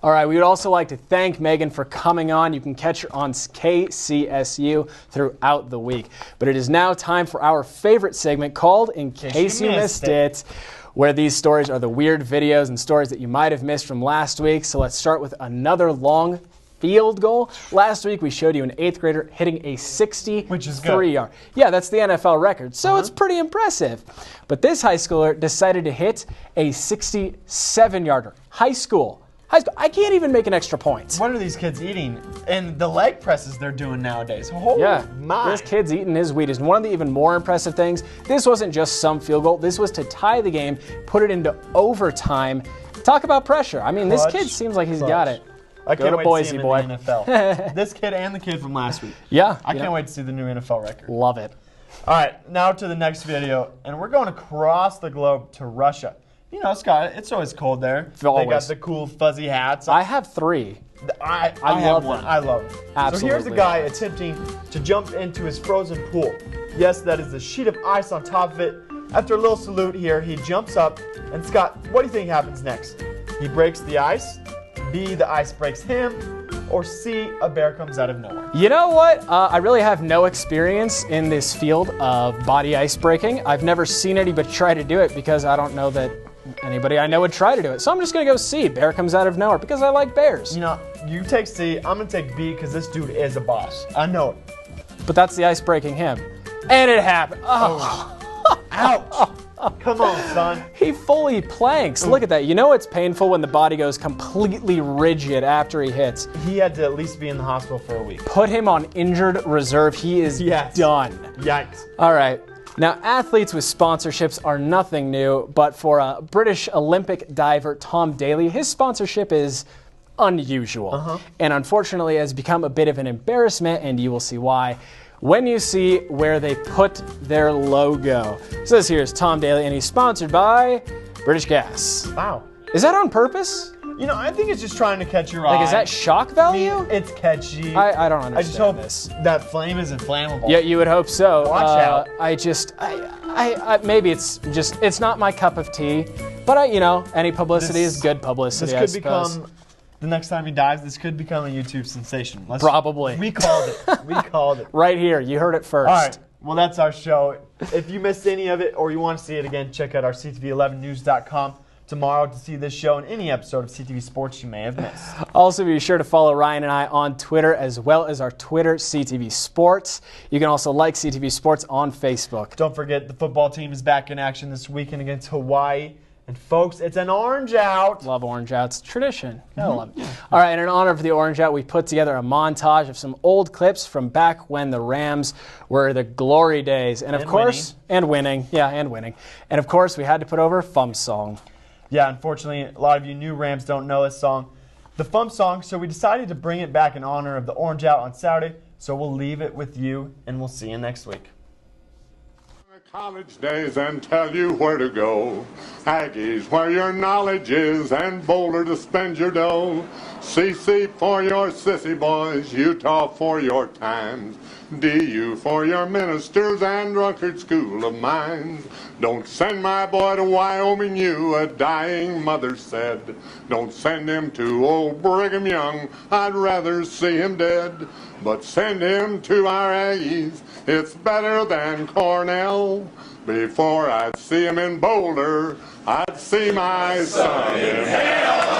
All right, we would also like to thank Megan for coming on. You can catch her on KCSU throughout the week. But it is now time for our favorite segment called In Case You Missed It, where these stories are the weird videos and stories that you might have missed from last week. So let's start with another long field goal. Last week we showed you an 8th grader hitting a 63-yard. Yeah, that's the NFL record, so it's pretty impressive. But this high schooler decided to hit a 67-yarder. High school. I can't even make an extra point. What are these kids eating? And the leg presses they're doing nowadays. Oh my. This kid's eating his Wheaties. And one of the even more impressive things, this wasn't just some field goal. This was to tie the game, put it into overtime. Talk about pressure. I mean, this kid seems like he's got it. I can't wait Boise, to see him boy. in the NFL. This kid and the kid from last week. Yeah. I can't wait to see the new NFL record. Love it. All right, now to the next video. And we're going across the globe to Russia. You know, Scott, it's always cold there. Always. They got the cool fuzzy hats. I have 3. I love have one. them. I love them. Absolutely. So here's a guy attempting to jump into his frozen pool. Yes, that is a sheet of ice on top of it. After a little salute here, he jumps up. And Scott, what do you think happens next? He breaks the ice. B, the ice breaks him. Or C, a bear comes out of nowhere. You know what? I really have no experience in this field of body ice breaking. I've never seen anybody try to do it because I don't know that anybody I know would try to do it. So I'm just going to go C, bear comes out of nowhere, because I like bears. You know, you take C, I'm going to take B because this dude is a boss. I know it. But that's the ice breaking him. And it happened. Oh. Ouch. Come on, son. He fully planks. Look at that. You know it's painful when the body goes completely rigid after he hits. He had to at least be in the hospital for a week. Put him on injured reserve. He is done. Yikes. All right. Now, athletes with sponsorships are nothing new, but for British Olympic diver Tom Daley, his sponsorship is unusual. And unfortunately has become a bit of an embarrassment, and you will see why when you see where they put their logo. It says here is Tom Daley, and he's sponsored by British Gas. Wow. Is that on purpose? You know, I think it's just trying to catch your eye. Like, is that shock value? I mean, it's catchy. I don't understand I just hope this. That flame isn't flammable. Yeah, you would hope so. Watch out. Maybe it's not my cup of tea, but you know, any publicity is good publicity. This could become, the next time he dives, this could become a YouTube sensation. Probably. We called it. We called it. Right here. You heard it first. All right. Well, that's our show. If you missed any of it or you want to see it again, check out our CTV11news.com tomorrow to see this show and any episode of CTV Sports you may have missed. Also, be sure to follow Ryan and I on Twitter, as well as our Twitter, CTV Sports. You can also like CTV Sports on Facebook. Don't forget, the football team is back in action this weekend against Hawaii. And folks, it's an orange out. Love orange outs. Tradition. I love it. All right, and in honor of the orange out, we put together a montage of some old clips from back when the Rams were the glory days. And of course, winning. And of course, we had to put over Fum Song. Yeah, unfortunately, a lot of you new Rams don't know this song, the Fum Song, so we decided to bring it back in honor of the orange out on Saturday. So we'll leave it with you, and we'll see you next week. College days and tell you where to go. Aggies, where your knowledge is, and Boulder to spend your dough. CC for your sissy boys, Utah for your times. DU for your ministers and Runkard School of Mines. Don't send my boy to Wyoming U, a dying mother said. Don't send him to old Brigham Young, I'd rather see him dead. But send him to our Aggies, it's better than Cornell. Before I'd see him in Boulder, I'd see my son in hell.